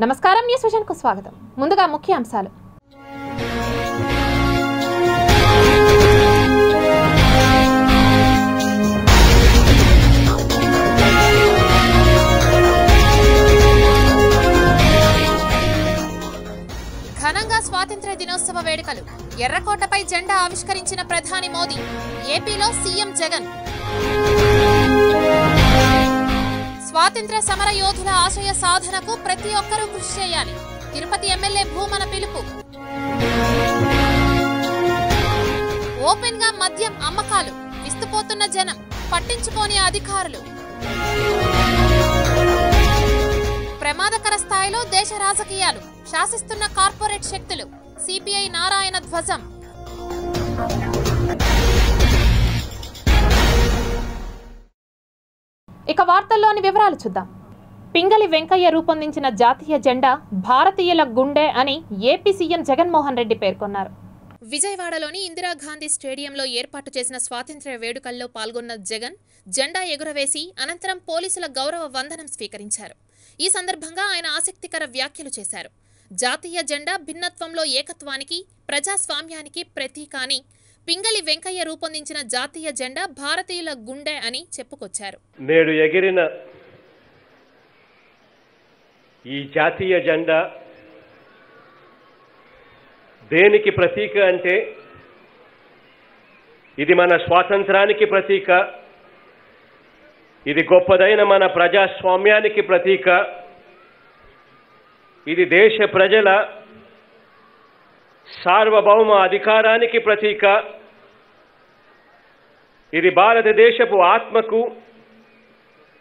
నమస్కారం, news vision కు స్వాగతం. ముందుగా ముఖ్య అంశాలు. ఘనంగా స్వాతంత్ర్య దినోత్సవ వేడుకలు. ఎర్రకోటపై జెండా ఆవిష్కరించిన ప్రధాని మోదీ. ఏపీలో సీఎం జగన్. స్వాతంత్ర్య సమర యోధుల ఆశయ సాధనకు ప్రతి ఒక్కరూ కృషి చేయాలి. తిరుపతి ఎమ్మెల్యే భూమన పిలుపు. ఓపెన్ గా మద్యం అమ్మకాలు. విస్తుపోతున్న జనం, పట్టించుకోని అధికారులు. ప్రమాదకర స్థాయిలో దేశ రాజకీయాలు. శాసిస్తున్న కార్పొరేట్ శక్తులు. సిపిఐ నారాయణ ధ్వజం. ఇక వార్తల్లోని వివరాలు చూద్దాం. పింగళి వెంకయ్య రూపొందించిన జాతీయ జెండా భారతీయుల గుండె అని ఏపీ సీఎం జగన్మోహన్ రెడ్డి పేర్కొన్నారు. విజయవాడలోని ఇందిరాగాంధీ స్టేడియంలో ఏర్పాటు చేసిన స్వాతంత్ర్య వేడుకల్లో పాల్గొన్న జగన్ జెండా ఎగురవేసి అనంతరం పోలీసుల గౌరవ వందనం స్వీకరించారు. ఈ సందర్భంగా ఆయన ఆసక్తికర వ్యాఖ్యలు చేశారు. జాతీయ జెండా భిన్నత్వంలో ఏకత్వానికి, ప్రజాస్వామ్యానికి ప్రతీక అని, పింగళి వెంకయ్య రూపొందించిన జాతీయ జెండా భారతీయుల గుండె అని చెప్పుకొచ్చారు. నేడు ఎగిరిన ఈ జాతీయ జెండా దేనికి ప్రతీక అంటే ఇది మన స్వాతంత్రానికి ప్రతీక, ఇది గొప్పదైన మన ప్రజాస్వామ్యానికి ప్రతీక, ఇది దేశ ప్రజల సార్వభౌమ అధికారానికి ప్రతీక, ఇది భారతదేశపు ఆత్మకు,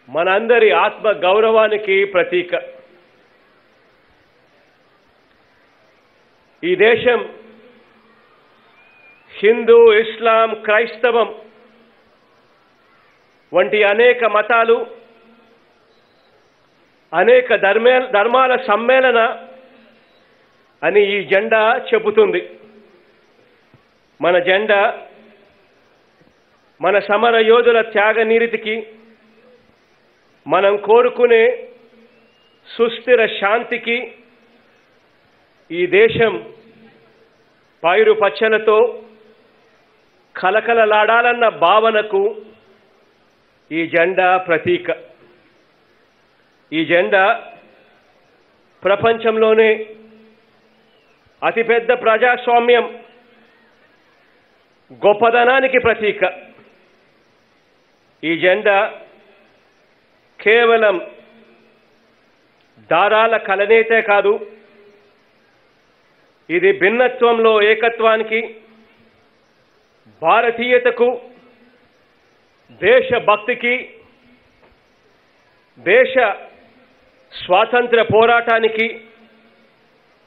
మనందరి ఆత్మ గౌరవానికి ప్రతీక. ఈ దేశం హిందూ, ఇస్లాం, క్రైస్తవం వంటి అనేక మతాలు, అనేక ధర్మాల సమ్మేళన అని ఈ జెండా చెబుతుంది. మన జెండా మన సమర యోధుల త్యాగ నిరతికి, మనం కోరుకునే సుస్థిర శాంతికి, ఈ దేశం పైరు పచ్చలతో కలకలలాడాలన్న భావనకు ఈ జెండా ప్రతీక. ఈ జెండా ప్రపంచంలోనే అతిపెద్ద ప్రజాస్వామ్యం గొప్పదనానికి ప్రతీక. ఈ జెండా కేవలం దారాల కలనేతే కాదు, ఇది భిన్నత్వంలో ఏకత్వానికి, భారతీయతకు, దేశభక్తికి, దేశ స్వాతంత్ర్య పోరాటానికి,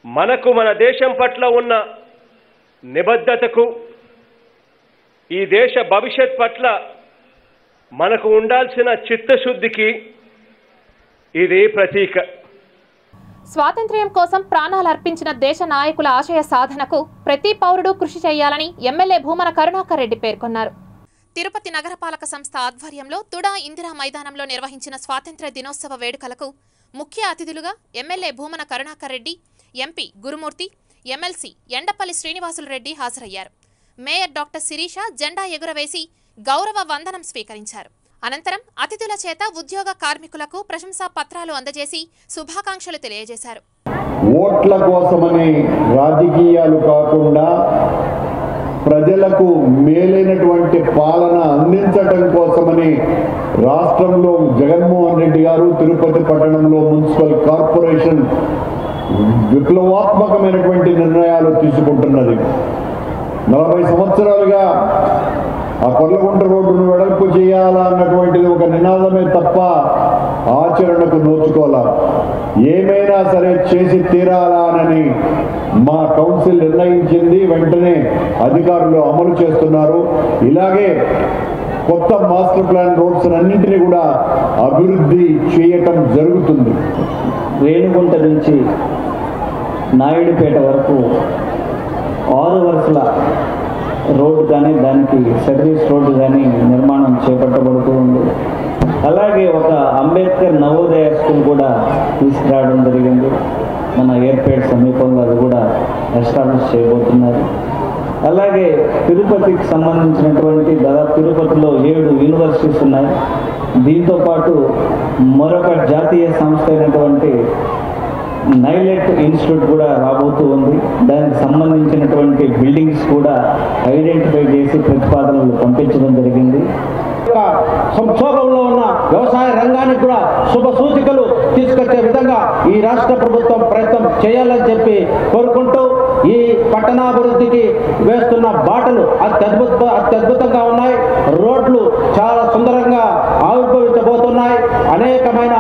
మనకు మన దేశం పట్ల ఉన్న నిబద్ధతకు, ఈ దేశ భవిష్యత్ పట్ల మనకు ఉండాల్సిన చిత్తశుద్ధికి ఇది ప్రతీక. స్వాతంత్ర్యం కోసం ప్రాణాలు అర్పించిన దేశ నాయకుల ఆశయ సాధనకు ప్రతి పౌరుడు కృషి చేయాలని ఎమ్మెల్యే భూమన కరుణాకర్ రెడ్డి పేర్కొన్నారు. తిరుపతి నగరపాలక సంస్థ ఆధ్వర్యంలో తుడా ఇందిరా మైదానంలో నిర్వహించిన స్వాతంత్ర్య దినోత్సవ వేడుకలకు ముఖ్య అతిథులుగా ఎమ్మెల్యే భూమన కరుణాకర్ రెడ్డి, ఎంపీ గురుమూర్తి, ఎమ్మెల్సీ ఎండపల్లి శ్రీనివాసులు రెడ్డి హాజరయ్యారు. మేయర్ డాక్టర్ శిరీష జెండా ఎగురవేసి గౌరవ వందనం స్వీకరించారు. అనంతరం అతిథుల చేత ఉద్యోగ కార్మికులకు ప్రశంసా పత్రాలు అందజేసి శుభాకాంక్షలు తెలియజేశారు. ఓట్ల కోసమని రాజకీయాలు కాకుండా ప్రజలకు మేలైనటువంటి పాలన అందించడం కోసమని రాష్ట్రంలో జగన్మోహన్ రెడ్డి గారు తిరుపతి పట్టణంలో మున్సిపల్ కార్పొరేషన్ విప్లవాత్మకమైనటువంటి నిర్ణయాలు తీసుకుంటున్నది. 40 సంవత్సరాలుగా ఆ కొర్లగుంట రోడ్డును వెడల్పు చేయాలా అన్నటువంటిది ఒక నినాదమే తప్ప ఆచరణకు నోచుకోవాలా. ఏమైనా సరే చేసి తీరాలా అని మా కౌన్సిల్ నిర్ణయించింది. వెంటనే అధికారులు అమలు చేస్తున్నారు. ఇలాగే కొత్త మాస్టర్ ప్లాన్ రోడ్స్ అన్నింటినీ కూడా అభివృద్ధి చేయటం జరుగుతుంది. రేణుగుంట నుంచి నాయుడుపేట వరకు 6 వరుసల రోడ్డు కానీ దానికి సర్వీస్ రోడ్డు కానీ నిర్మాణం చేపట్టబడుతూ ఉంది. అలాగే ఒక అంబేద్కర్ నవోదయ స్కూల్ కూడా తీసుకురావడం జరిగింది. మన ఎయిర్పేట్ సమీపంలో అది కూడా ఎస్టాబ్లిష్ చేయబోతున్నారు. అలాగే తిరుపతికి సంబంధించినటువంటి దాదాపు తిరుపతిలో 7 యూనివర్సిటీస్ ఉన్నాయి. దీంతోపాటు మరొక జాతీయ సంస్థ అయినటువంటి నైలెట్ ఇన్స్టిట్యూట్ కూడా రాబోతూ ఉంది. దానికి సంబంధించినటువంటి బిల్డింగ్స్ కూడా ఐడెంటిఫై చేసి ప్రతిపాదనలు పంపించడం జరిగింది. సంక్షోభంలో ఉన్న వ్యవసాయ రంగానికి కూడా శుభ సూచికలు తీసుకొచ్చే విధంగా ఈ రాష్ట్ర ప్రభుత్వం ప్రయత్నం చేయాలని చెప్పి కోరుకుంటూ ఈ పట్టణాభివృద్ధికి వేస్తున్న బాటలు అత్యద్భుతంగా ఉన్నాయి. రోడ్లు చాలా సుందరంగా ఆవిర్భవించబోతున్నాయి. అనేకమైన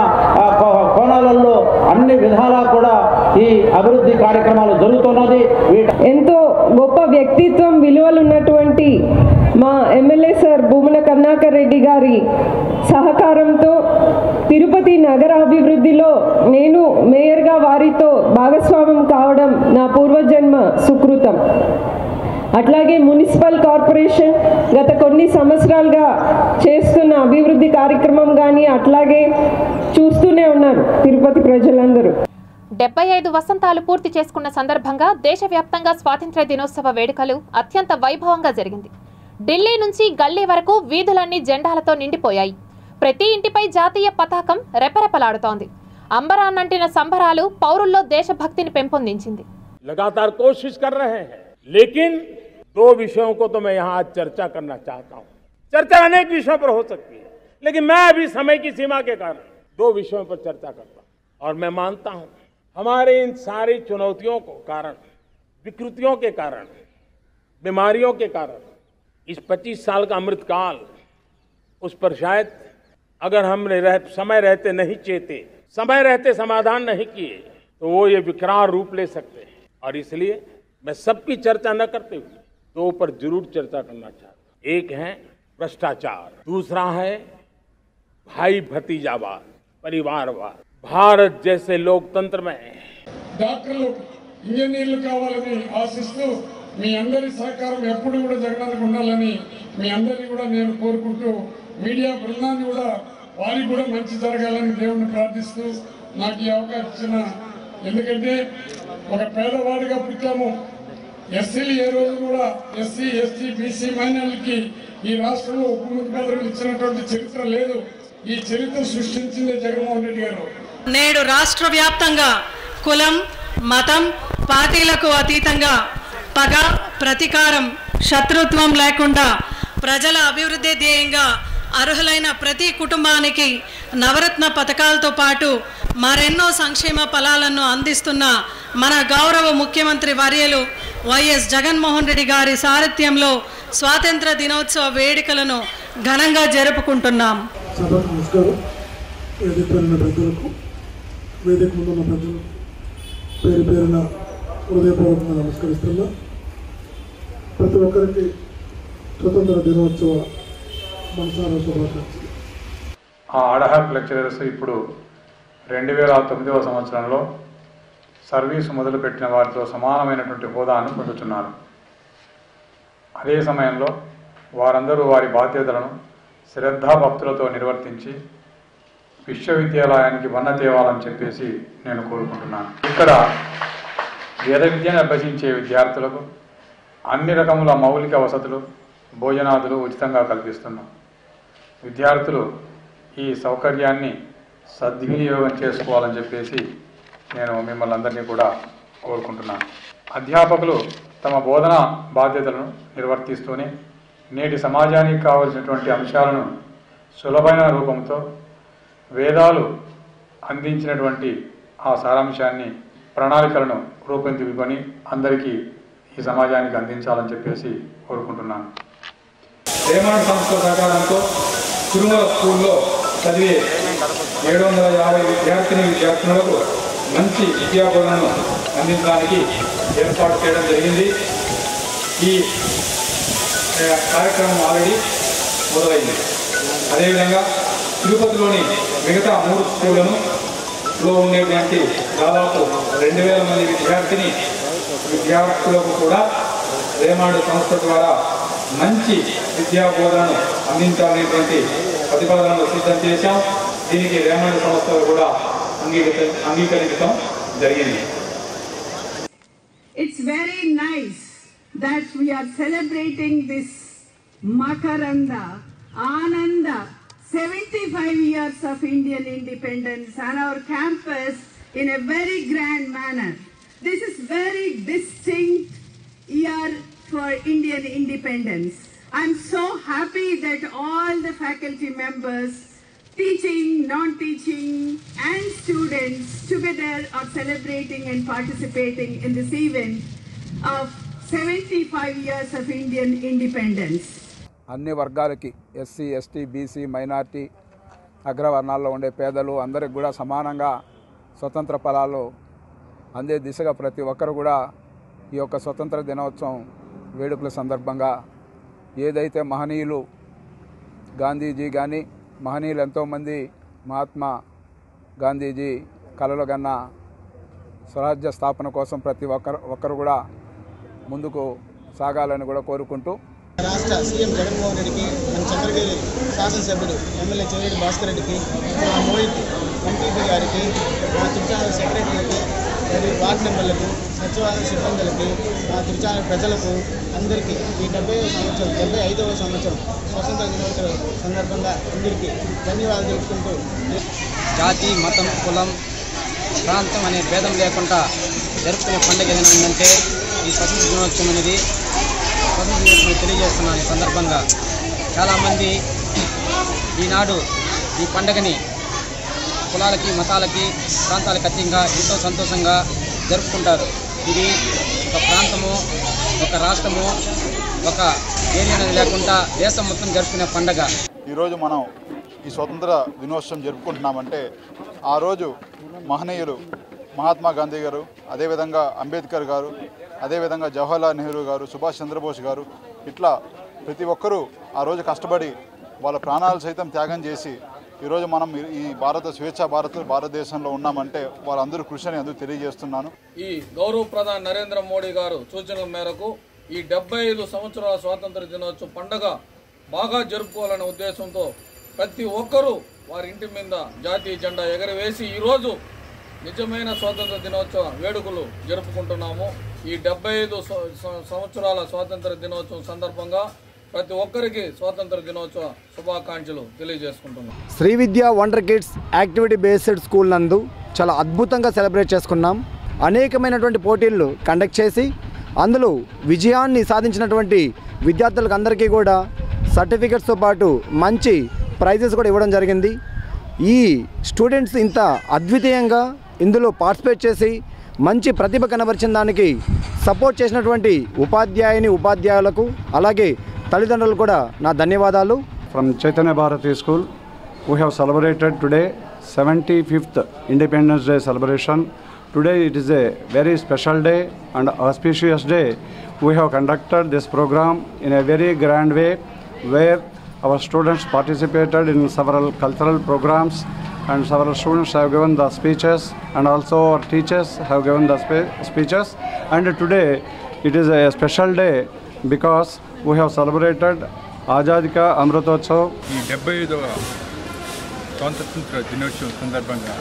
కోణాలలో అన్ని విధాలా కూడా ఈ అభివృద్ధి కార్యక్రమాలు జరుగుతున్నది. ఎంతో గొప్ప వ్యక్తిత్వం, విలువలు ఉన్నటువంటి మా ఎమ్మెల్యే సార్ భూమన కరుణాకర్ రెడ్డి గారి సహకారంతో తిరుపతి నగర అభివృద్ధిలో నేను మేయర్గా వారితో భాగస్వామ్యం కావడం నా పూర్వజన్మ సుకృతం. అట్లాగే మున్సిపల్ కార్పొరేషన్ గత కొన్ని సంవత్సరాలుగా చేస్తున్న అభివృద్ధి కార్యక్రమం కానీ అట్లాగే చూస్తూనే ఉన్నారు తిరుపతి ప్రజలందరూ. 75 వసంతాలు పూర్తి చేసుకున్న సందర్భంగా దేశవ్యాప్తంగా స్వాతంత్ర్య దినోత్సవ వేడుకలు అత్యంత వైభవంగా జరిగింది. ఢిల్లీ నుంచి గల్లీ వరకు వీధులన్నీ జెండాలతో నిండిపోయాయి. ప్రతి ఇంటిపై జాతీయ పతాకం రెపరెపలాడుతోంది. అంబరాన్నంటిన సంబరాలు పౌరుల్లో దేశభక్తిని పెంపొందించింది. लगातार कोशिश कर रहे हैं, लेकिन 2 विषयों को तो मैं यहाँ आज चर्चा करना चाहता हूँ. चर्चा अनेक विषयों पर हो सकती है, लेकिन मैं अभी समय की सीमा के कारण 2 विषयों पर चर्चा करता हूँ. और मैं मानता हूँ हमारे इन सारी चुनौतियों को कारण, विकृतियों के कारण, बीमारियों के कारण इस 25 साल का अमृतकाल, उस पर शायद अगर हमने समय रहते नहीं चेते, समय रहते समाधान नहीं किए, तो वो ये विकराल रूप ले सकते हैं. और इसलिए मैं सबकी चर्चा न करते हुए 2 पर जरूर चर्चा करना चाहता हूँ. एक है भ्रष्टाचार, दूसरा है भाई भतीजावाद, परिवारवाद. भारत जैसे लोकतंत्र में డాక్టర్లు ఇంజనీర్లు కావాలని ఆశిస్తూ మీ అందరి సహకారం ఎప్పుడు కూడా జగనన్నకు ఉండాలని మీ అందరినీ కూడా నేను కోరుకుంటూ మీడియా బృందాన్ని కూడా వారికి కూడా మంచి జరగాలని దేవుణ్ణి ప్రార్థిస్తూ నాకు ఈ అవకాశం ఇచ్చిన, ఎందుకంటే ఒక పేదవాడిగా పుట్టాము. ఎస్సీలు ఏ రోజు కూడా ఎస్సీ ఎస్టీ బీసీ మైనార్టీకి ఈ రాష్ట్రంలో ఉప ముఖ్యమంత్రులు ఇచ్చినటువంటి చరిత్ర లేదు. ఈ చరిత్ర సృష్టించిందే జగన్మోహన్ రెడ్డి గారు. నేడు రాష్ట్ర వ్యాప్తంగా కులం, మతం, పార్టీలకు అతీతంగా పగ, ప్రతీకారం, శత్రుత్వం లేకుండా ప్రజల అభివృద్ధి ధ్యేయంగా అర్హులైన ప్రతి కుటుంబానికి నవరత్న పథకాలతో పాటు మరెన్నో సంక్షేమ ఫలాలను అందిస్తున్న మన గౌరవ ముఖ్యమంత్రి వర్యులు వైఎస్ జగన్మోహన్ రెడ్డి గారి సారథ్యంలో స్వాతంత్ర దినోత్సవ వేడుకలను ఘనంగా జరుపుకుంటున్నాం. వేదిక ముందున్న ప్రజలు పేరు పేరున హృదయపూర్వకంగా నమస్కరిస్తున్నా. ప్రతి ఒక్కరికి స్వతంత్ర దినోత్సవ మనసారా శుభాకాంక్షలు. ఆ అడహాక్ లెక్చరర్స్ ఇప్పుడు 2009వ సంవత్సరంలో సర్వీసు మొదలుపెట్టిన వారితో సమానమైనటువంటి హోదాను పొందుతున్నారు. అదే సమయంలో వారందరూ వారి బాధ్యతలను శ్రద్ధాభక్తులతో నిర్వర్తించి విశ్వవిద్యాలయానికి వన్న తేవాలని చెప్పేసి నేను కోరుకుంటున్నాను. ఇక్కడ వేద విద్యను అభ్యసించే విద్యార్థులకు అన్ని రకముల మౌలిక వసతులు, భోజనాదులు ఉచితంగా కల్పిస్తున్నాం. విద్యార్థులు ఈ సౌకర్యాన్ని సద్వినియోగం చేసుకోవాలని చెప్పేసి నేను మిమ్మల్ని అందరినీ కూడా కోరుకుంటున్నాను. అధ్యాపకులు తమ బోధన బాధ్యతలను నిర్వర్తిస్తూనే నేటి సమాజానికి కావలసినటువంటి అంశాలను సులభమైన రూపంతో వేదాలు అందించినటువంటి ఆ సారాంశాన్ని, ప్రణాళికలను రూపొందించుకొని అందరికీ ఈ సమాజానికి అందించాలని చెప్పేసి కోరుకుంటున్నాను. రేమాండ్ సంస్థ సహకారంతో తిరుమల స్కూల్లో చదివే 750 విద్యార్థులకు మంచి విద్యాబోధనను అందించడానికి ఏర్పాటు చేయడం జరిగింది. ఈ కార్యక్రమం ఆల్రెడీ మొదలైంది. అదేవిధంగా తిరుపతిలోని మిగతా 3 స్కూళ్లలో ఉండేటువంటి దాదాపు 2000 మంది విద్యార్థులకు కూడా రేమాండ్ సంస్థ ద్వారా మంచి విద్యాబోధనను అందించాలనేటువంటి ప్రతిపాదనలు సిద్ధం చేశాం. దీనికి రేమండ్ సంస్థలు కూడా అంగీకరించడం జరిగింది. It's very nice that we are celebrating this Makaranda, Ananda, 75 years of Indian independence on our campus in a very grand manner. This is very distinct year for Indian independence. I'm so happy that all the faculty members, teaching, non-teaching and students together are celebrating and participating in this event of 75 years of Indian independence. అన్ని వర్గాలకి SC, ST, BC, minority, అగ్రవర్ణాల్లో ఉండే పేదలు అందరికి కూడా సమానంగా స్వతంత్ర ఫలాలు అందే దిశగా ప్రతి ఒక్కరు కూడా ఈ యొక్క స్వతంత్ర దినోత్సవం వేడుకల సందర్భంగా ఏదైతే మహనీయులు గాంధీజీ కానీ మహనీయులు ఎంతోమంది మహాత్మా గాంధీజీ కలలు కన్న స్వరాజ్య స్థాపన కోసం ప్రతి ఒక్కరు కూడా ముందుకు సాగాలని కూడా కోరుకుంటూ రాష్ట్ర సీఎం జగన్మోహన్ రెడ్డికి, మన చంద్రగిరి శాసనసభ్యుడు ఎమ్మెల్యే చెవిరెడ్డి భాస్కర్ రెడ్డికి, మా మోహిత్ ఎంపీపీ గారికి, మా తిరుచానూరు సెక్రటరీకి, మరియు వార్డు మెంబర్లకు, సచివాలయ సిబ్బందులకి, మా తిరుచానూరు ప్రజలకు అందరికీ ఈ 75వ సంవత్సరం స్వతంత్ర దినోత్సవం సందర్భంగా అందరికీ ధన్యవాదాలు తెలుపుకుంటూ జాతి, మతం, కులం, ప్రాంతం అనే భేదం లేకుండా జరుపుకునే పండుగ ఏంటంటే ఈ స్వతంత్ర దినోత్సవం అనేది స్వతంత్ర దినోత్సవం తెలియజేస్తున్నాను. ఈ సందర్భంగా చాలామంది ఈనాడు ఈ పండుగని కులాలకి, మతాలకి, ప్రాంతాలకు అతీతంగా ఎంతో సంతోషంగా జరుపుకుంటారు. ఇది ఒక ప్రాంతము, ఒక రాష్ట్రము, ఒక ఏరియా అనేది లేకుండా దేశం మొత్తం జరుపుకునే పండుగ. ఈరోజు మనం ఈ స్వతంత్ర దినోత్సవం జరుపుకుంటున్నామంటే ఆ రోజు మహనీయులు మహాత్మా గాంధీ గారు, అదేవిధంగా అంబేద్కర్ గారు, అదేవిధంగా జవహర్లాల్ నెహ్రూ గారు, సుభాష్ చంద్రబోస్ గారు, ఇట్లా ప్రతి ఒక్కరూ ఆ రోజు కష్టపడి వాళ్ళ ప్రాణాలు సైతం త్యాగం చేసి ఈరోజు మనం ఈ స్వేచ్ఛా భారతదేశంలో ఉన్నామంటే వాళ్ళందరూ కృషి అని అందుకు తెలియజేస్తున్నాను. ఈ గౌరవ ప్రధాని నరేంద్ర మోడీ గారు సూచనల మేరకు ఈ 75 సంవత్సరాల స్వాతంత్ర దినోత్సవం పండుగ బాగా జరుపుకోవాలనే ఉద్దేశంతో ప్రతి ఒక్కరూ వారి ఇంటి మీద జాతీయ జెండా ఎగరవేసి ఈరోజు నిజమైన స్వాతంత్ర దినోత్సవ వేడుకలు జరుపుకుంటున్నాము. ఈ 75 సంవత్సరాల స్వాతంత్ర దినోత్సవం సందర్భంగా ప్రతి ఒక్కరికి స్వాతంత్ర దినోత్సవ శుభాకాంక్షలు తెలియజేసుకుంటున్నాం. శ్రీ విద్యా wonder kids activity based school నందు చాలా అద్భుతంగా సెలబ్రేట్ చేసుకున్నాం. అనేకమైనటువంటి పోటీలు కండక్ట్ చేసి అందులో విజయాన్ని సాధించినటువంటి విద్యార్థులకు అందరికీ కూడా సర్టిఫికెట్స్తో పాటు మంచి ప్రైజెస్ కూడా ఇవ్వడం జరిగింది. ఈ స్టూడెంట్స్ ఇంత అద్వితీయంగా ఇందులో పార్టిసిపేట్ చేసి మంచి ప్రతిభ కనబరిచిన దానికి సపోర్ట్ చేసినటువంటి ఉపాధ్యాయులకు అలాగే తల్లిదండ్రులు కూడా నా ధన్యవాదాలు. From Chaitanya Bharati school we have celebrated today 75th Independence Day celebration. Today it is a very special day and auspicious day. We have conducted this program in a very grand way where our students participated in several cultural programs and several students have given the speeches and also our teachers have given the speeches, and today it is a special day because we have celebrated Azadi Ka Amritotsav. ఈ 75వ స్వాతంత్ర దినోత్సవం సందర్భంగా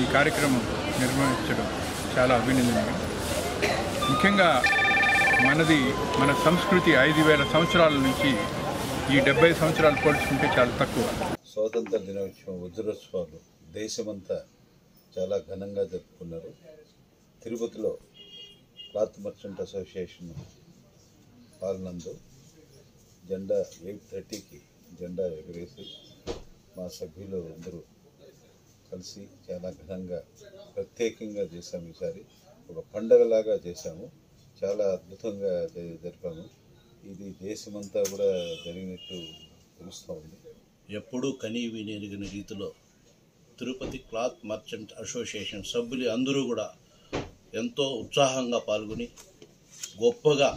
ఈ కార్యక్రమం నిర్వహించడం చాలా అభినందనీయం. ముఖ్యంగా మన సంస్కృతి 5000 సంవత్సరాల నుంచి ఈ 70 సంవత్సరాలు పోల్చుకుంటే చాలా తక్కువ. స్వాతంత్ర దినోత్సవం వజ్రోత్సవాలు దేశమంతా చాలా ఘనంగా జరుపుకున్నారు. తిరుపతిలో క్లాత్ మర్చెంట్ అసోసియేషన్ పాలనందు జెండా 8:30కి జెండా ఎగరేసి మా సభ్యులు అందరూ కలిసి చాలా ఘనంగా ప్రత్యేకంగా చేశాము. ఈసారి ఒక పండగలాగా చేశాము. చాలా అద్భుతంగా జరిపాము. ఇది దేశమంతా కూడా జరిగినట్టు తెలుస్తూ ఉంది. ఎప్పుడూ కనీ వినెరిగిన రీతిలో తిరుపతి క్లాత్ మర్చెంట్ అసోసియేషన్ సభ్యులు అందరూ కూడా ఎంతో ఉత్సాహంగా పాల్గొని గొప్పగా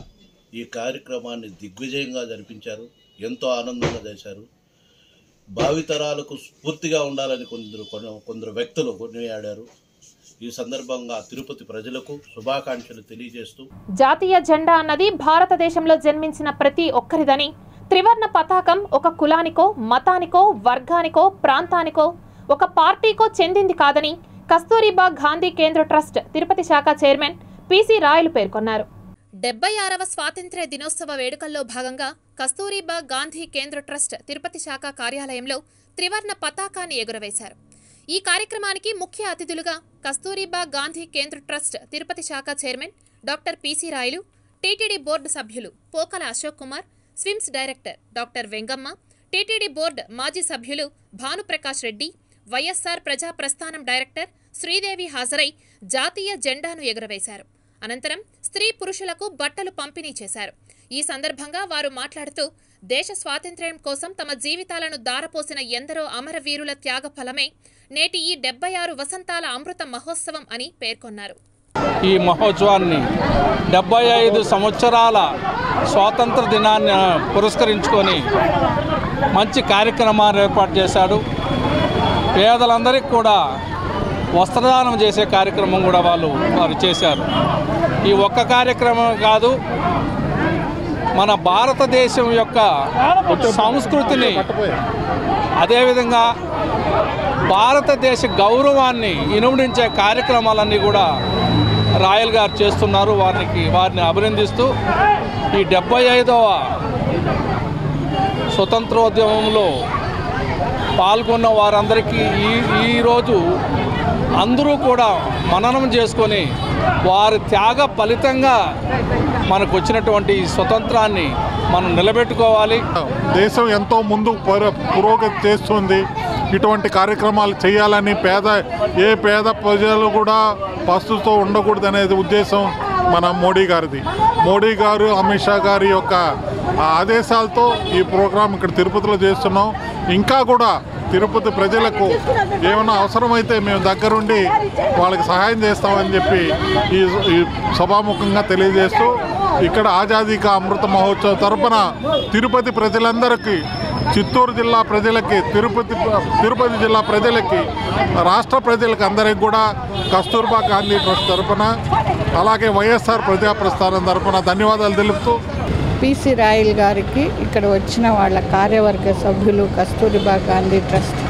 ఈ కార్యక్రమాన్ని దిగ్విజయంగా జరిపించారు. ఎంతో ఆనందంగా చేశారు. భావితరాలకు స్ఫూర్తిగా ఉండాలని కొందరు వ్యక్తులు కొనియాడారు. ఈ సందర్భంగా తిరుపతి ప్రజలకు శుభాకాంక్షలు తెలియజేస్తూ జాతీయ జెండా అన్నది భారతదేశంలో జన్మించిన ప్రతి ఒక్కరిదని, త్రివర్ణ పతాకం ఒక కులానికో, మతానికో, వర్గానికో, ప్రాంతానికో, ఒక పార్టీకో చెందింది కాదని కస్తూరిబా గాంధీ కేంద్ర ట్రస్ట్ తిరుపతి శాఖ చైర్మన్ పిసి రాయలు పేర్కొన్నారు. 76వ స్వాతంత్ర్య దినోత్సవ వేడుకల్లో భాగంగా కస్తూరిబా గాంధీ కేంద్ర ట్రస్ట్ తిరుపతి శాఖ కార్యాలయంలో త్రివర్ణ పతాకాన్ని ఎగురవేశారు. ఈ కార్యక్రమానికి ముఖ్య అతిథులుగా కస్తూరిబా గాంధీ కేంద్ర ట్రస్ట్ తిరుపతి శాఖ చైర్మన్ డాక్టర్ పిసి రాయలు, టీటీడీ బోర్డు సభ్యులు Pokala Ashok Kumar, SVIMS director doctor Vengamma, TTD board మాజీ సభ్యులు భానుప్రకాష్ రెడ్డి, వైఎస్ఆర్ ప్రజా ప్రస్థానం డైరెక్టర్ శ్రీదేవి హాజరై జాతీయ జెండాను ఎగురవేశారు. అనంతరం స్త్రీ పురుషులకు బట్టలు పంపిణీ చేశారు. ఈ సందర్భంగా వారు మాట్లాడుతూ దేశ స్వాతంత్ర్యం కోసం తమ జీవితాలను దారపోసిన ఎందరో అమరవీరుల త్యాగ ఫలమే నేటి ఈ 76 వసంతాల అమృత మహోత్సవం అని పేర్కొన్నారు. ఈ మహోత్సవాన్ని 75 సంవత్సరాల స్వాతంత్ర దినాన్ని పురస్కరించుకొని మంచి కార్యక్రమాన్ని ఏర్పాటు చేశాడు. పేదలందరికీ కూడా వస్త్రదానం చేసే కార్యక్రమం కూడా వారు చేశారు. ఈ ఒక్క కార్యక్రమం కాదు, మన భారతదేశం యొక్క సంస్కృతిని, అదేవిధంగా భారతదేశ గౌరవాన్ని ఇనుమడించే కార్యక్రమాలన్నీ కూడా రాయల్ గారు చేస్తున్నారు. వారిని అభినందిస్తూ ఈ 75వ స్వతంత్రోద్యమంలో పాల్గొన్న వారందరికీ ఈరోజు అందరూ కూడా మననం చేసుకొని వారి త్యాగ ఫలితంగా మనకు వచ్చినటువంటి స్వతంత్రాన్ని మనం నిలబెట్టుకోవాలి. దేశం ఎంతో ముందు పురోగతి చేస్తుంది. ఇటువంటి కార్యక్రమాలు చేయాలని ఏ పేద ప్రజలు కూడా పస్తుతో ఉండకూడదు అనేది ఉద్దేశం మన మోడీ గారిది. మోడీ గారు, అమిత్ షా గారి యొక్క ఆదేశాలతో ఈ ప్రోగ్రాం ఇక్కడ తిరుపతిలో చేస్తున్నాం. ఇంకా కూడా తిరుపతి ప్రజలకు ఏమైనా అవసరమైతే మేము దగ్గరుండి వాళ్ళకి సహాయం చేస్తామని చెప్పి ఈ సభాముఖంగా తెలియజేస్తూ ఇక్కడ ఆజాదీ కా అమృత మహోత్సవ్ తరపున తిరుపతి ప్రజలందరికీ, చిత్తూరు జిల్లా ప్రజలకి, తిరుపతి జిల్లా ప్రజలకి, రాష్ట్ర ప్రజలకి అందరికి కూడా కస్తూర్బా గాంధీ ట్రస్ట్ తరపున, అలాగే వైఎస్ఆర్ ప్రజా ప్రస్థానం తరపున ధన్యవాదాలు తెలుపుతూ పిసి రాయల్ గారికి, ఇక్కడ వచ్చిన వాళ్ళ కార్యవర్గ సభ్యులు, కస్తూరిబా గాంధీ ట్రస్ట్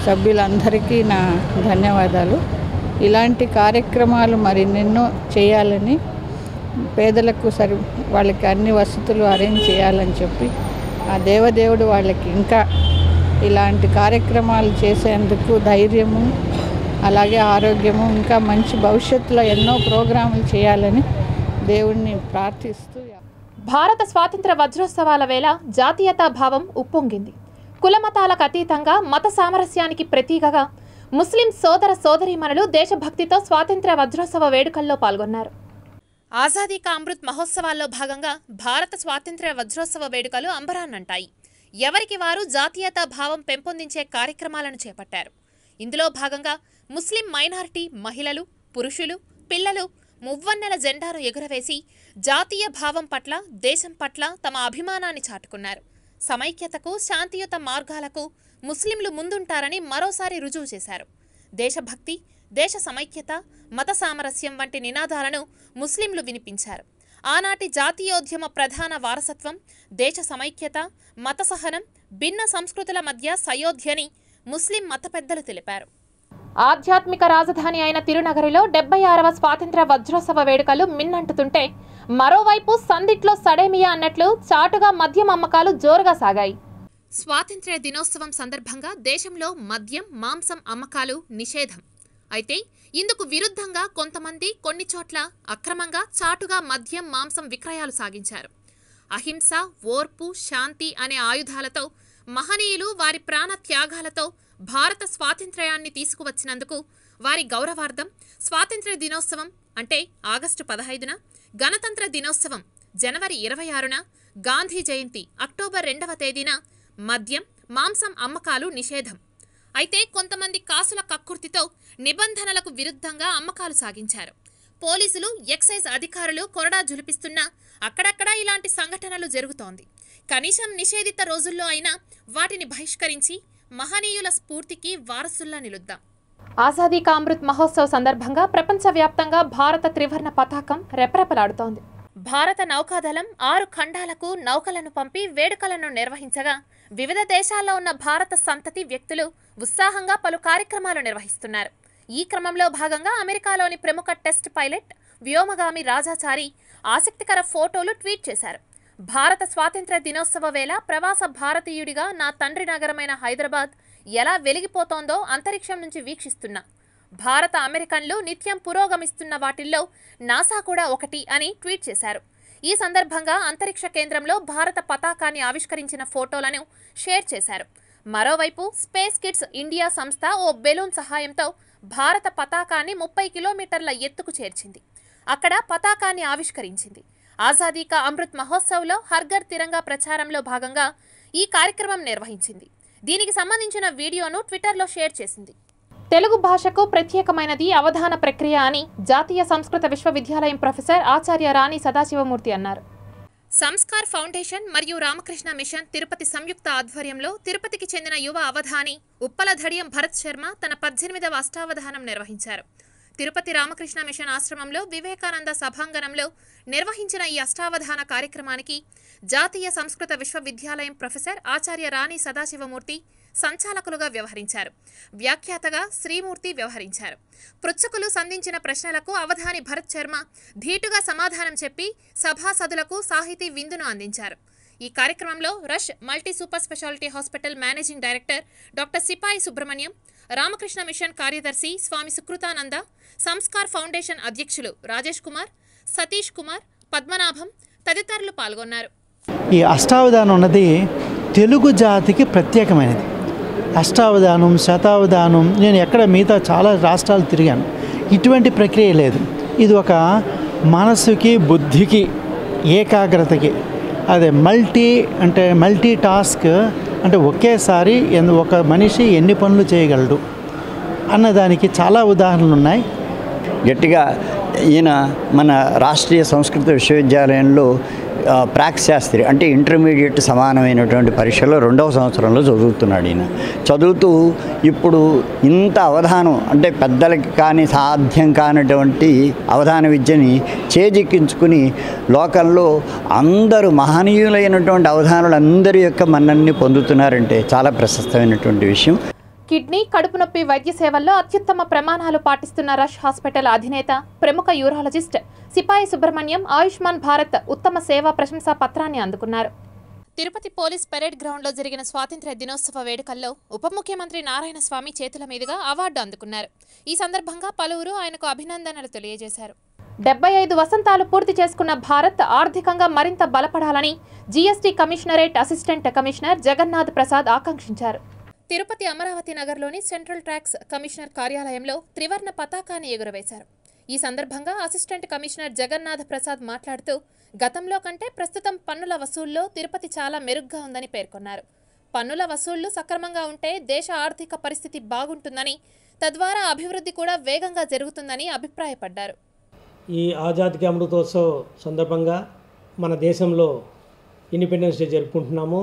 సభ్యులందరికీ నా ధన్యవాదాలు. ఇలాంటి కార్యక్రమాలు మరిన్నెన్నో చేయాలని, పేదలకు వాళ్ళకి అన్ని వసతులు అరేంజ్ చేయాలని చెప్పి ఆ దేవదేవుడు వాళ్ళకి ఇంకా ఇలాంటి కార్యక్రమాలు చేసేందుకు ధైర్యము, అలాగే ఆరోగ్యము, ఇంకా మంచి భవిష్యత్తులో ఎన్నో ప్రోగ్రాములు చేయాలని దేవుణ్ణి ప్రార్థిస్తూ. భారత స్వాతంత్ర వజ్రోత్సవాల వేళ జాతీయతా భావం ఉప్పొంగింది. కులమతాలకు అతీతంగా మత సామరస్యానికి ప్రతీకగా ముస్లిం సోదర సోదరీమణులు దేశభక్తితో స్వాతంత్ర్య వజ్రోత్సవ వేడుకల్లో పాల్గొన్నారు. ఆజాదీ కా అమృత్ మహోత్సవాల్లో భాగంగా భారత స్వాతంత్ర్య వజ్రోత్సవ వేడుకలు అంబరాన్నంటాయి. ఎవరికి వారు జాతీయతా భావం పెంపొందించే కార్యక్రమాలను చేపట్టారు. ఇందులో భాగంగా ముస్లిం మైనారిటీ మహిళలు, పురుషులు, పిల్లలు మువ్వన్నెల జెండాను ఎగురవేసి జాతీయ భావం పట్ల, దేశం పట్ల తమ అభిమానాన్ని చాటుకున్నారు. సమైక్యతకు, శాంతియుత మార్గాలకు ముస్లింలు ముందుంటారని మరోసారి రుజువు చేశారు. దేశభక్తి, దేశ సమైక్యత, మత సామరస్యం వంటి నినాదాలను ముస్లింలు వినిపించారు. ఆనాటి జాతీయోద్యమ ప్రధాన వారసత్వం దేశ సమైక్యత, మత సహనం, భిన్న సంస్కృతుల మధ్య సయోధ్యని ముస్లిం మత పెద్దలు తెలిపారు. ఆధ్యాత్మిక రాజధాని అయిన తిరునగరిలో 76వ స్వాతంత్ర్య వజ్రోత్సవ వేడుకలు మిన్నంటుతుంటే, మరోవైపు సందిట్లో సడేమియా అన్నట్లు చాటుగా మద్యం అమ్మకాలు జోరుగా సాగాయి. స్వాతంత్ర్య దినోత్సవం సందర్భంగా దేశంలో మద్యం, మాంసం అమ్మకాలు నిషేధం. అయితే ఇందుకు విరుద్ధంగా కొంతమంది కొన్ని చోట్ల అక్రమంగా చాటుగా మద్యం, మాంసం విక్రయాలు సాగించారు. అహింస, ఓర్పు, శాంతి అనే ఆయుధాలతో మహనీయులు వారి ప్రాణ త్యాగాలతో భారత స్వాతంత్ర్యాన్ని తీసుకువచ్చినందుకు వారి గౌరవార్థం స్వాతంత్ర్య దినోత్సవం అంటే ఆగస్టు 15న, గణతంత్ర దినోత్సవం జనవరి 26న, గాంధీ జయంతి అక్టోబర్ 2వ తేదీన మద్యం, మాంసం అమ్మకాలు నిషేధం. అయితే కొంతమంది కాసుల కక్కుర్తితో నిబంధనలకు విరుద్ధంగా అమ్మకాలు సాగించారు. పోలీసులు, ఎక్సైజ్ అధికారులు కొరడా జులిపిస్తున్నా అక్కడక్కడా ఇలాంటి సంఘటనలు జరుగుతోంది. కనీసం నిషేధిత రోజుల్లో అయినా వాటిని బహిష్కరించి మహనీయుల స్ఫూర్తికి వారసుల్లా నిలుద్దాం. ఆజాదీ కా అమృత్ మహోత్సవ్ సందర్భంగా ప్రపంచవ్యాప్తంగా భారత త్రివర్ణ పతాకం రెపరెపలాడుతోంది. భారత నౌకాదళం 6 ఖండాలకు నౌకలను పంపి వేడుకలను నిర్వహించగా వివిధ దేశాల్లో ఉన్న భారత సంతతి వ్యక్తులు ఉత్సాహంగా పలు కార్యక్రమాలు నిర్వహిస్తున్నారు. ఈ క్రమంలో భాగంగా అమెరికాలోని ప్రముఖ టెస్ట్ పైలట్ వ్యోమగామి రాజాచారి ఆసక్తికర ఫోటోలు ట్వీట్ చేశారు. భారత స్వాతంత్ర్య దినోత్సవ వేళ ప్రవాస భారతీయుడిగా నా తండ్రి నగరమైన హైదరాబాద్ ఎలా వెలిగిపోతోందో అంతరిక్షం నుంచి వీక్షిస్తున్నా. భారత అమెరికన్లు నిత్యం పురోగమిస్తున్న వాటిల్లో నాసా కూడా ఒకటి అని ట్వీట్ చేశారు. ఈ సందర్భంగా అంతరిక్ష కేంద్రంలో భారత పతాకాన్ని ఆవిష్కరించిన ఫోటోలను షేర్ చేశారు. మరోవైపు స్పేస్ కిడ్స్ ఇండియా సంస్థ ఓ బెలూన్ సహాయంతో భారత పతాకాన్ని 30 కిలోమీటర్ల ఎత్తుకు చేర్చింది. అక్కడ పతాకాన్ని ఆవిష్కరించింది. ఆజాదీ కా అమృత్ మహోత్సవ్లో హర్ఘర్ తిరంగా ప్రచారంలో భాగంగా ఈ కార్యక్రమం నిర్వహించింది. దీనికి సంబంధించిన వీడియోను ట్విట్టర్లో షేర్ చేసింది. తెలుగు భాషకు ప్రత్యేకమైనది అవధాన ప్రక్రియ అని జాతీయ సంస్కృత విశ్వవిద్యాలయం ప్రొఫెసర్ ఆచార్య రాణి సదాశివమూర్తి అన్నారు. సంస్కార్ ఫౌండేషన్ మరియు రామకృష్ణ మిషన్ తిరుపతి సంయుక్త ఆధ్వర్యంలో తిరుపతికి చెందిన యువ అవధాని ఉప్పల ధడియం భరత్ శర్మ తన 18వ అష్టావధానం నిర్వహించారు. తిరుపతి రామకృష్ణ మిషన్ ఆశ్రమంలో వివేకానంద సభాంగణంలో నిర్వహించిన ఈ అష్టావధాన కార్యక్రమానికి జాతీయ సంస్కృత విశ్వవిద్యాలయం ప్రొఫెసర్ ఆచార్య రాణి సదాశివమూర్తి సంచాలకులుగా వ్యవహరించారు. వ్యాఖ్యాతగా శ్రీమూర్తి వ్యవహరించారు. పృచ్ఛకులు సంధించిన ప్రశ్నలకు అవధాని భరత్ శర్మ ధీటుగా సమాధానం చెప్పి సభాసదులకు సాహితీ విందును అందించారు. ఈ కార్యక్రమంలో Rush multi super speciality hospital managing director doctor Sipai Subrahmanyam, Ramakrishna machine కార్యదర్శి స్వామి సుకృతానంద, సంస్కార్ ఫౌండేషన్ అధ్యక్షులు రాజేష్ కుమార్, సతీష్ కుమార్, పద్మనాభం తదితరులు పాల్గొన్నారు. ఈ అష్టావధానం అన్నది తెలుగు జాతికి ప్రత్యేకమైనది. అష్టావధానం, శతావధానం నేను ఎక్కడ మిగతా చాలా రాష్ట్రాలు తిరిగాను. ఇటువంటి ప్రక్రియ లేదు. ఇది ఒక మనసుకి, బుద్ధికి, ఏకాగ్రతకి, అదే మల్టీ టాస్క్ అంటే ఒకేసారి ఒక మనిషి ఎన్ని పనులు చేయగలడు అన్నదానికి చాలా ఉదాహరణలు ఉన్నాయి. గట్టిగా ఈయన మన రాష్ట్రీయ సంస్కృత విశ్వవిద్యాలయంలో ప్రాక్ శాస్త్రి అంటే ఇంటర్మీడియట్ సమానమైనటువంటి పరీక్షలో 2వ సంవత్సరంలో చదువుతున్నాడు. ఈయన చదువుతూ ఇప్పుడు ఇంత అవధానం అంటే పెద్దలకి కానీ సాధ్యం కానటువంటి అవధాన విద్యని చేజిక్కించుకుని లోకంలో అందరూ మహనీయులైనటువంటి అవధానులు అందరి యొక్క మన్నన్ని పొందుతున్నారంటే చాలా ప్రశస్తమైనటువంటి విషయం. కిడ్నీ, కడుపు నొప్పి వైద్య సేవల్లో అత్యుత్తమ ప్రమాణాలు పాటిస్తున్న రష్ హాస్పిటల్ అధినేత ప్రముఖ యూరాలజిస్ట్ సిపాయి సుబ్రహ్మణ్యం ఆయుష్మాన్ భారత్ ఉత్తమ సేవా ప్రశంసా పత్రాన్ని అందుకున్నారు. తిరుపతి పోలీస్ పెరేడ్ గ్రౌండ్లో జరిగిన స్వాతంత్ర్య దినోత్సవ వేడుకల్లో ఉప ముఖ్యమంత్రి నారాయణ స్వామి చేతుల మీదుగా అవార్డు అందుకున్నారు. ఈ సందర్భంగా పలువురు ఆయనకు అభినందనలు తెలియజేశారు. 75 వసంతాలు పూర్తి చేసుకున్న భారత్ ఆర్థికంగా మరింత బలపడాలని GST commissionerate assistant commissioner Jagannath Prasad ఆకాంక్షించారు. తిరుపతి అమరావతి నగర్లోని సెంట్రల్ ట్రాక్స్ కమిషనర్ కార్యాలయంలో త్రివర్ణ పతాకాన్ని ఎగురవేశారు. ఈ సందర్భంగా అసిస్టెంట్ కమిషనర్ జగన్నాథ్ ప్రసాద్ మాట్లాడుతూ గతంలో కంటే ప్రస్తుతం పన్నుల వసూళ్లో తిరుపతి చాలా మెరుగ్గా ఉందని పేర్కొన్నారు. పన్నుల వసూళ్లు సక్రమంగా ఉంటే దేశ ఆర్థిక పరిస్థితి బాగుంటుందని, తద్వారా అభివృద్ధి కూడా వేగంగా జరుగుతుందని అభిప్రాయపడ్డారు. ఈ ఆజాదీ కా అమృతోత్సవ్ సందర్భంగా మన దేశంలో ఇండిపెండెన్స్ డే జరుపుకుంటున్నాము.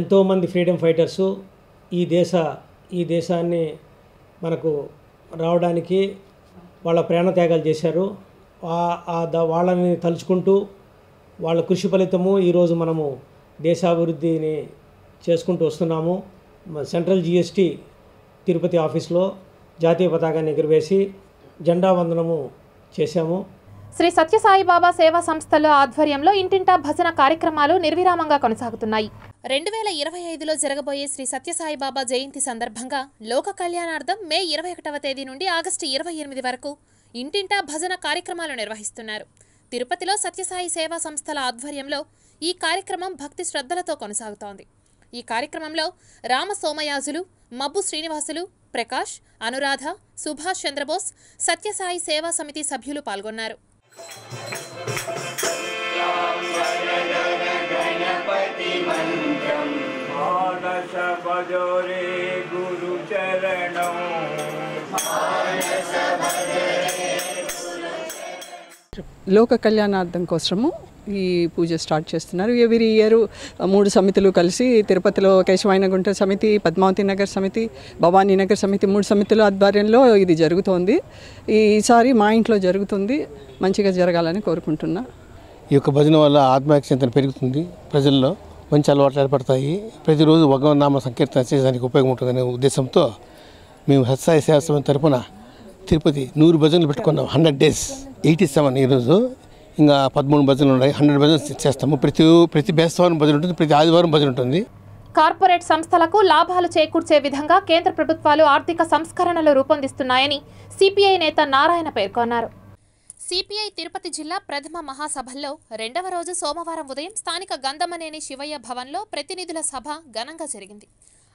ఎంతోమంది ఫ్రీడమ్ ఫైటర్సు ఈ దేశాన్ని మనకు రావడానికి వాళ్ళ ప్రాణత్యాగాలు చేశారు. వాళ్ళని తలుచుకుంటూ వాళ్ళ కృషి ఫలితము ఈరోజు మనము దేశాభివృద్ధిని చేసుకుంటూ వస్తున్నాము. సెంట్రల్ జీఎస్టీ తిరుపతి ఆఫీస్లో జాతీయ పతాకాన్ని ఎగురవేసి జెండా వందనము చేశాము. శ్రీ సత్యసాయిబాబా సేవా సంస్థల ఆధ్వర్యంలో ఇంటింటా భజన కార్యక్రమాలు నిర్విరామంగా కొనసాగుతున్నాయి. 2025లో జరగబోయే శ్రీ సత్యసాయిబాబా జయంతి సందర్భంగా లోక కళ్యాణార్థం మే 21వ తేదీ నుండి ఆగస్టు 28 వరకు ఇంటింటా భజన కార్యక్రమాలు నిర్వహిస్తున్నారు. తిరుపతిలో సత్యసాయి సేవా సంస్థల ఆధ్వర్యంలో ఈ కార్యక్రమం భక్తి శ్రద్ధలతో కొనసాగుతోంది. ఈ కార్యక్రమంలో రామ సోమయాజులు, మబ్బు శ్రీనివాసులు, ప్రకాష్, అనురాధ, సుభాష్ చంద్రబోస్, సత్యసాయి సేవా సమితి సభ్యులు పాల్గొన్నారు. లోక కళ్యాణార్థం కోసము ఈ పూజ స్టార్ట్ చేస్తున్నారు. ఎవ్రీ ఇయర్ 3 సమితులు కలిసి తిరుపతిలో కేశవాయనగుంట సమితి, పద్మావతి నగర్ సమితి, భవానీ నగర్ సమితి 3 సమితుల ఆధ్వర్యంలో ఇది జరుగుతోంది. ఈసారి మా ఇంట్లో జరుగుతుంది. మంచిగా జరగాలని కోరుకుంటున్నా. ఈ యొక్క భజన వల్ల ఆత్మచింతన పెరుగుతుంది, ప్రజల్లో మంచి అలవాట్లు ఏర్పడతాయి. ప్రతిరోజు భగవన్నామ సంకీర్తన చేసేదానికి ఉపయోగం ఉంటుందనే ఉద్దేశంతో మేము సత్సాయి సేవా సమితి తరఫున తిరుపతి 100 భజనలు పెట్టుకున్నాం. 100 days 87 ఈరోజు ఇంకా 13 భజనలు ఉన్నాయి. 100 భజనలు చేస్తాము. ప్రతి బేస్తవారం భజన ఉంటుంది, ప్రతి ఆదివారం భజన ఉంటుంది. కార్పొరేట్ సంస్థలకు లాభాలు చేకూర్చే విధంగా కేంద్ర ప్రభుత్వాలు ఆర్థిక సంస్కరణలు రూపొందిస్తున్నాయని సిపిఐ నేత నారాయణ పేర్కొన్నారు. సిపిఐ తిరుపతి జిల్లా ప్రథమ మహాసభల్లో 2వ రోజు సోమవారం ఉదయం స్థానిక గంధమనేని శివయ్య భవన్లో ప్రతినిధుల సభ ఘనంగా జరిగింది.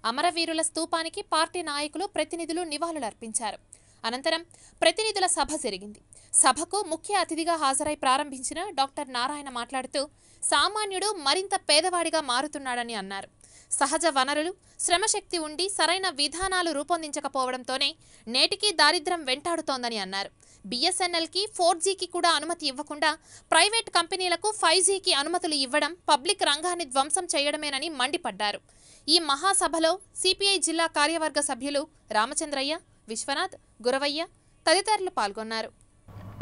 అమరవీరుల స్తూపానికి పార్టీ నాయకులు ప్రతినిధులు నివాళులర్పించారు. అనంతరం ప్రతినిధుల సభ జరిగింది. సభకు ముఖ్య అతిథిగా హాజరై ప్రారంభించిన డాక్టర్ నారాయణ మాట్లాడుతూ సామాన్యుడు మరింత పేదవాడిగా మారుతున్నాడని అన్నారు. సహజ వనరులు, శ్రమశక్తి ఉండి సరైన విధానాలు రూపొందించకపోవడంతోనే నేటికి దారిద్ర్యం వెంటాడుతోందని అన్నారు. బిఎస్ఎన్ఎల్కి 4Gకి కూడా అనుమతి ఇవ్వకుండా ప్రైవేట్ కంపెనీలకు 5Gకి అనుమతులు ఇవ్వడం పబ్లిక్ రంగాన్ని ధ్వంసం చేయడమేనని మండిపడ్డారు. ఈ మహాసభలో సిపిఐ జిల్లా కార్యవర్గ సభ్యులు రామచంద్రయ్య, విశ్వనాథ్, గురవయ్య తదితరులు పాల్గొన్నారు.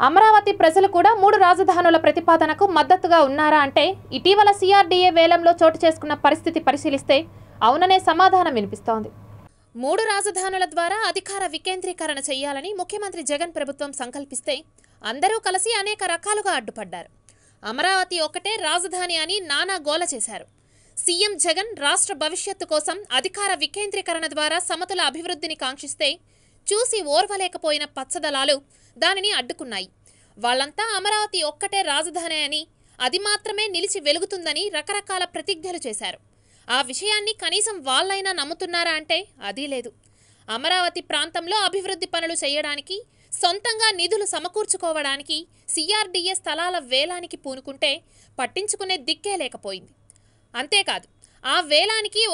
అమరావతి ప్రజలు కూడా 3 రాజధానుల ప్రతిపాదనకు మద్దతుగా ఉన్నారా అంటే ఇటీవల సిఆర్డీఏ వేలంలో చోటు చేసుకున్న పరిస్థితి పరిశీలిస్తే అవుననే సమాధానం వినిపిస్తోంది. 3 రాజధానుల ద్వారా అధికార వికేంద్రీకరణ చేయాలని ముఖ్యమంత్రి జగన్ ప్రభుత్వం సంకల్పిస్తే అందరూ కలిసి అనేక రకాలుగా అడ్డుపడ్డారు. అమరావతి ఒకటే రాజధాని అని నానా గోల చేశారు. సీఎం జగన్ రాష్ట్ర భవిష్యత్తు కోసం అధికార వికేంద్రీకరణ ద్వారా సమతుల అభివృద్ధిని కాంక్షిస్తే చూసి ఓర్వలేకపోయిన పచ్చదళాలు దానిని అడ్డుకున్నాయి. వాళ్లంతా అమరావతి ఒక్కటే రాజధాని అని, అది మాత్రమే నిలిచి వెలుగుతుందని రకరకాల ప్రతిజ్ఞలు చేశారు. ఆ విషయాన్ని కనీసం వాళ్ళైనా నమ్ముతున్నారా అంటే అదీ లేదు. అమరావతి ప్రాంతంలో అభివృద్ధి పనులు చేయడానికి, సొంతంగా నిధులు సమకూర్చుకోవడానికి సిఆర్డీఏ స్థలాల వేలానికి పూనుకుంటే పట్టించుకునే దిక్కే లేకపోయింది. అంతేకాదు, ఆ వేలానికి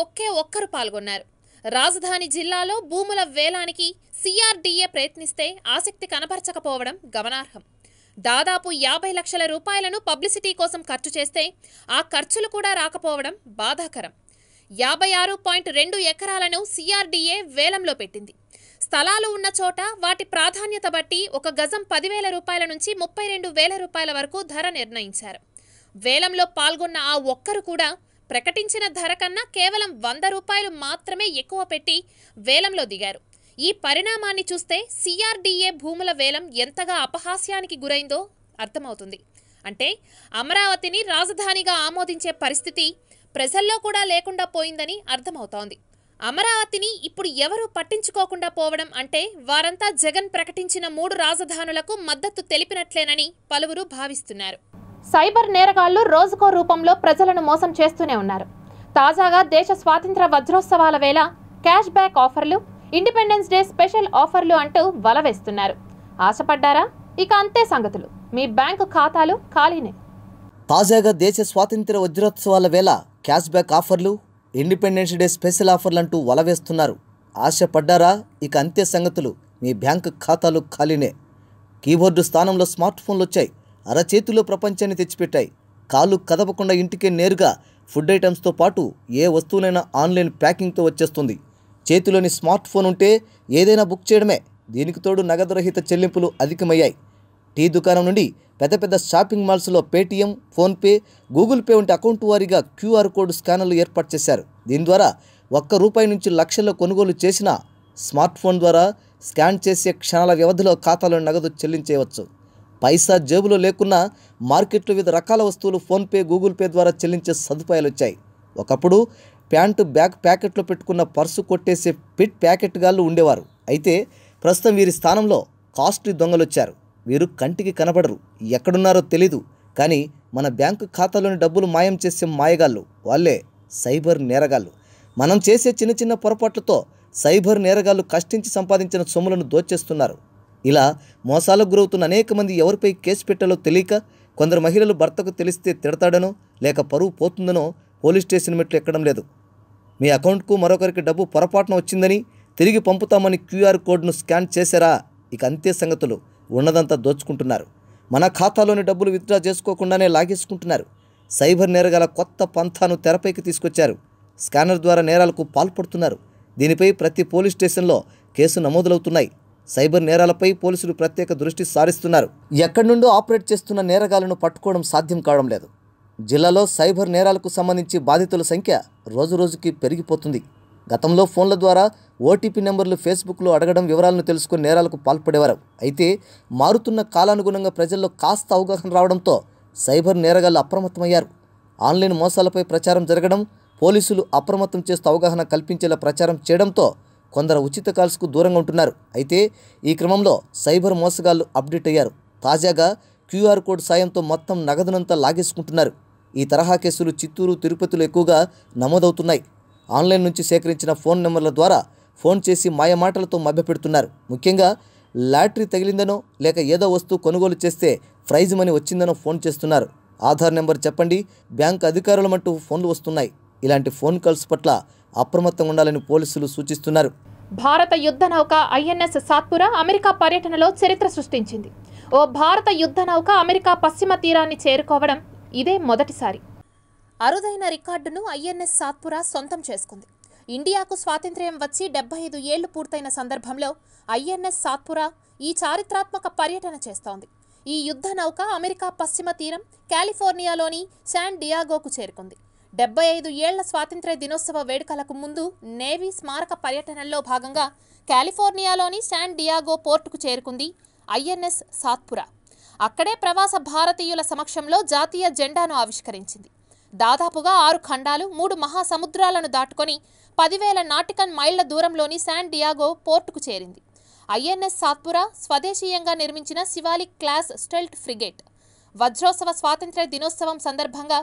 ఒక్కరు పాల్గొన్నారు. రాజధాని జిల్లాలో భూముల వేలానికి సిఆర్డీఏ ప్రయత్నిస్తే ఆసక్తి కనబరచకపోవడం గమనార్హం. దాదాపు 50 లక్షల రూపాయలను పబ్లిసిటీ కోసం ఖర్చు చేస్తే ఆ ఖర్చులు కూడా రాకపోవడం బాధాకరం. 56.2 ఎకరాలను సిఆర్డీఏ వేలంలో పెట్టింది. స్థలాలు ఉన్న చోట వాటి ప్రాధాన్యత బట్టి ఒక గజం 10,000 రూపాయల నుంచి 32,000 రూపాయల వరకు ధర నిర్ణయించారు. వేలంలో పాల్గొన్న ఆ ఒక్కరు కూడా ప్రకటించిన ధర కన్నా కేవలం 100 రూపాయలు మాత్రమే ఎక్కువ పెట్టి వేలంలో దిగారు. ఈ పరిణామాన్ని చూస్తే సిఆర్డీఏ భూముల వేలం ఎంతగా అపహాస్యానికి గురైందో అర్థమవుతుంది. అంటే అమరావతిని రాజధానిగా ఆమోదించే పరిస్థితి ప్రజల్లో కూడా లేకుండా పోయిందని అర్థమవుతోంది. అమరావతిని ఇప్పుడు ఎవరూ పట్టించుకోకుండా పోవడం అంటే వారంతా జగన్ ప్రకటించిన 3 రాజధానులకు మద్దతు తెలిపినట్లేనని పలువురు భావిస్తున్నారు. సైబర్ నేరగాళ్లు రోజుకో రూపంలో ప్రజలను మోసం చేస్తూనే ఉన్నారు. తాజాగా దేశ స్వాతంత్ర వజ్రోత్సవాల వేళ క్యాష్ బ్యాక్ ఆఫర్లు, ఇండిపెండెన్స్ డే స్పెషల్ ఆఫర్లు అంటూ వలవేస్తున్నారు. ఆశపడ్డారా? ఇక అంతే సంగతులు. మీ బ్యాంకు ఖాతాలు ఖాళీనే. తాజాగా దేశ స్వాతంత్ర వజ్రోత్సవాల వేళ క్యాష్ బ్యాక్ ఆఫర్లు, ఇండిపెండెన్స్ డే స్పెషల్ ఆఫర్లు అంటూ వలవేస్తున్నారు. ఆశపడ్డారా? ఇక అంతే సంగతులు. మీ బ్యాంకు ఖాతాలు ఖాళీనే. కీబోర్డు స్థానంలో స్మార్ట్ ఫోన్లు వచ్చాయి. అరచేతిలో ప్రపంచాన్ని తెచ్చిపెట్టాయి. కాలు కదపకుండా ఇంటికే నేరుగా ఫుడ్ ఐటమ్స్తో పాటు ఏ వస్తువులైనా ఆన్లైన్ ప్యాకింగ్తో వచ్చేస్తుంది. చేతిలోని స్మార్ట్ ఫోన్ ఉంటే ఏదైనా బుక్ చేయడమే. దీనికి తోడు నగదు రహిత చెల్లింపులు అధికమయ్యాయి. టీ దుకాణం నుండి పెద్ద పెద్ద షాపింగ్ మాల్స్లో పేటీఎం, ఫోన్పే, గూగుల్ పే వంటి అకౌంట్ వారీగా క్యూఆర్ కోడ్ స్కానర్లు ఏర్పాటు చేశారు. దీని ద్వారా ₹1 నుంచి లక్షల్లో కొనుగోలు చేసిన స్మార్ట్ ఫోన్ ద్వారా స్కాన్ చేసే క్షణాల వ్యవధిలో ఖాతాలో నగదు చెల్లించేయవచ్చు. పైసా జేబులో లేకున్నా మార్కెట్లో వివిధ రకాల వస్తువులు ఫోన్పే, గూగుల్ పే ద్వారా చెల్లించే సదుపాయాలు వచ్చాయి. ఒకప్పుడు ప్యాంటు బ్యాగ్ ప్యాకెట్లో పెట్టుకున్న పర్సు కొట్టేసే పిట్ ప్యాకెట్ గాళ్ళు ఉండేవారు. అయితే ప్రస్తుతం వీరి స్థానంలో కాస్ట్లీ దొంగలు వచ్చారు. వీరు కంటికి కనబడరు, ఎక్కడున్నారో తెలీదు. కానీ మన బ్యాంకు ఖాతాలోని డబ్బులు మాయం చేసే మాయగాళ్ళు వాళ్ళే సైబర్ నేరగాళ్ళు. మనం చేసే చిన్న చిన్న పొరపాట్లతో సైబర్ నేరగాళ్ళు కష్టించి సంపాదించిన సొమ్ములను దోచేస్తున్నారు. ఇలా మోసాలకు గురవుతున్న అనేక మంది ఎవరిపై కేసు పెట్టాలో తెలియక కొందరు మహిళలు భర్తకు తెలిస్తే తిడతాడనో లేక పరువు పోతుందనో పోలీస్ స్టేషన్ మెట్లు ఎక్కడం లేదు. మీ అకౌంట్కు మరొకరికి డబ్బు పొరపాటున వచ్చిందని తిరిగి పంపుతామని క్యూఆర్ కోడ్ను స్కాన్ చేశారా? ఇక అంతే సంగతులు. ఉన్నదంతా దోచుకుంటున్నారు. మన ఖాతాలోని డబ్బులు విత్డ్రా చేసుకోకుండానే లాగేసుకుంటున్నారు. సైబర్ నేరగాల కొత్త పంథాను తెరపైకి తీసుకొచ్చారు. స్కానర్ ద్వారా నేరాలకు పాల్పడుతున్నారు. దీనిపై ప్రతి పోలీస్ స్టేషన్లో కేసు నమోదులవుతున్నాయి. సైబర్ నేరాలపై పోలీసులు ప్రత్యేక దృష్టి సారిస్తున్నారు. ఎక్కడి నుండో ఆపరేట్ చేస్తున్న నేరగాళ్లను పట్టుకోవడం సాధ్యం కావడం లేదు. జిల్లాలో సైబర్ నేరాలకు సంబంధించి బాధితుల సంఖ్య రోజురోజుకి పెరిగిపోతుంది. గతంలో ఫోన్ల ద్వారా ఓటీపీ నెంబర్లు ఫేస్బుక్లో అడగడం, వివరాలను తెలుసుకుని నేరాలకు పాల్పడేవారు. అయితే మారుతున్న కాలానుగుణంగా ప్రజల్లో కాస్త అవగాహన రావడంతో సైబర్ నేరగాళ్లు అప్రమత్తమయ్యారు. ఆన్లైన్ మోసాలపై ప్రచారం జరగడం, పోలీసులు అప్రమత్తం చేస్తూ అవగాహన కల్పించేలా ప్రచారం చేయడంతో కొందరు ఉచిత కాల్స్కు దూరంగా ఉంటున్నారు. అయితే ఈ క్రమంలో సైబర్ మోసగాళ్లు అప్డేట్ అయ్యారు. తాజాగా క్యూఆర్ కోడ్ సాయంతో మొత్తం నగదునంతా లాగేసుకుంటున్నారు. ఈ తరహా కేసులు చిత్తూరు, తిరుపతిలో ఎక్కువగా నమోదవుతున్నాయి. ఆన్లైన్ నుంచి సేకరించిన ఫోన్ నెంబర్ల ద్వారా ఫోన్ చేసి మాయమాటలతో మభ్యపెడుతున్నారు. ముఖ్యంగా లాటరీ తగిలిందనో లేక ఏదో వస్తువు కొనుగోలు చేస్తే ప్రైజ్ మనీ వచ్చిందనో ఫోన్ చేస్తున్నారు. ఆధార్ నెంబర్ చెప్పండి, బ్యాంక్ అధికారులమంటూ ఫోన్లు వస్తున్నాయి. ఇలాంటి ఫోన్ కాల్స్ పట్ల అప్రమత్తంగా ఉండాలని పోలీసులు సూచిస్తున్నారు. భారత యుద్ధ నౌక ఐఎన్ఎస్ సాత్పురా అమెరికా పర్యటనలో చరిత్ర సృష్టించింది. ఓ భారత యుద్ధ నౌక అమెరికా పశ్చిమ తీరాన్ని చేరుకోవడం ఇదే మొదటిసారి. అరుదైన రికార్డును ఐఎన్ఎస్ సాత్పురా సొంతం చేసుకుంది. ఇండియాకు స్వాతంత్ర్యం వచ్చి 75 ఏళ్లు పూర్తయిన సందర్భంలో ఐఎన్ఎస్ సాత్పురా ఈ చారిత్రాత్మక పర్యటన చేస్తోంది. ఈ యుద్ధ నౌక అమెరికా పశ్చిమ తీరం కాలిఫోర్నియాలోని శాన్ డియాగోకు చేరుకుంది. 75 ఏళ్ల స్వాతంత్ర్య దినోత్సవ వేడుకలకు ముందు నేవీ స్మారక పర్యటనలో భాగంగా కాలిఫోర్నియాలోని శాన్ డియాగో పోర్టుకు చేరుకుంది ఐఎన్ఎస్ సాత్పురా. అక్కడే ప్రవాస భారతీయుల సమక్షంలో జాతీయ జెండాను ఆవిష్కరించింది. దాదాపుగా 6 ఖండాలు, 3 మహాసముద్రాలను దాటుకొని 10,000 నాటికల్ మైళ్ల దూరంలోని శాన్ డియాగో పోర్టుకు చేరింది. ఐఎన్ఎస్ సాత్పురా స్వదేశీయంగా నిర్మించిన శివాలిక్ క్లాస్ స్టెల్త్ ఫ్రిగేట్. వజ్రోత్సవ స్వాతంత్ర్య దినోత్సవం సందర్భంగా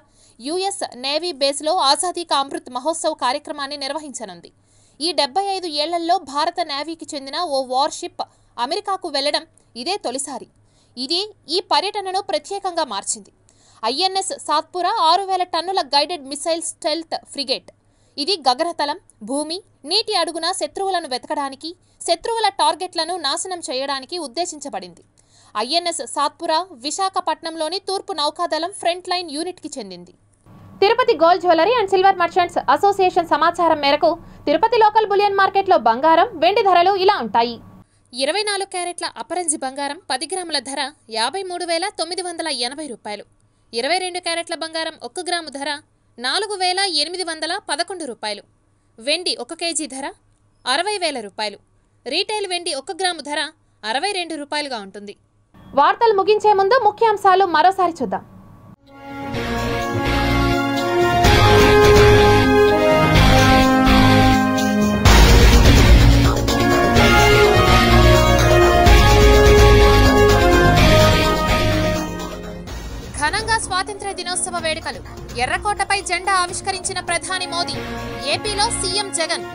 యుఎస్ నేవీ బేస్లో ఆజాదీ కా అమృత్ మహోత్సవ్ కార్యక్రమాన్ని నిర్వహించనుంది. ఈ 75 ఏళ్లలో భారత నేవీకి చెందిన ఓ వార్షిప్ అమెరికాకు వెళ్లడం ఇదే తొలిసారి. ఇది ఈ పర్యటనను ప్రత్యేకంగా మార్చింది. ఐఎన్ఎస్ సాత్పురా 6,000 టన్నుల గైడెడ్ మిసైల్ స్టెల్త్ ఫ్రిగేట్. ఇది గగనతలం, భూమి, నీటి అడుగున శత్రువులను వెతకడానికి, శత్రువుల టార్గెట్లను నాశనం చేయడానికి ఉద్దేశించబడింది. ఐఎన్ఎస్ సాత్పురా విశాఖపట్నంలోని తూర్పు నౌకాదళం ఫ్రంట్ లైన్ యూనిట్కి చెందింది. Tirupati gold jewellery and silver merchants association సమాచారం మేరకు తిరుపతి లోకల్ బులియన్ మార్కెట్లో బంగారం, వెండి ధరలు ఇలా ఉంటాయి. 24 క్యారెట్ల అపరంజి బంగారం 10 గ్రాముల ధర 53,980 రూపాయలు. 22 క్యారెట్ల బంగారం 1 గ్రాము ధర 4,811 రూపాయలు. వెండి 1 కేజీ ధర 60,000 రూపాయలు. రీటైల్ వెండి 1 గ్రాము ధర 62 రూపాయలుగా ఉంటుంది. వార్తలు ముగించే ముందు ముఖ్యాంశాలు మరోసారి చూద్దాం. ఘనంగా స్వాతంత్ర్య దినోత్సవ వేడుకలు. ఎర్రకోటపై జెండా ఆవిష్కరించిన ప్రధాని మోదీ. ఏపీలో సీఎం జగన్.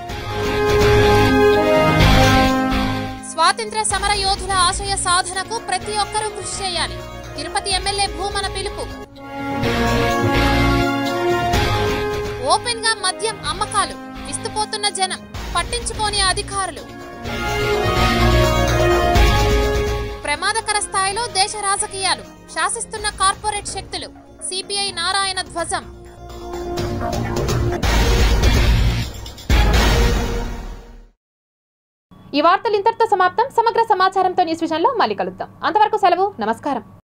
స్వాతంత్ర్య సమర యోధుల ఆశయ సాధనకు ప్రతి ఒక్కరూ కృషి చేయాలి. తిరుపతి ఎమ్మెల్యే భూమన పిలుపు. ఓపెన్ గా మద్యం అమ్మకాలు. విస్తుపోతున్న జనం, పట్టించుకోని అధికారులు. ప్రమాదకర స్థాయిలో దేశ రాజకీయాలు. శాసిస్తున్న కార్పొరేట్ శక్తులు. సిపిఐ నారాయణ ధ్వజం. ఈ వార్తలు ఇంతటితో సమాప్తం. సమగ్ర సమాచారంతో న్యూస్ విజన్లో మళ్ళీ కలుద్దాం. అంతవరకు సెలవు. నమస్కారం.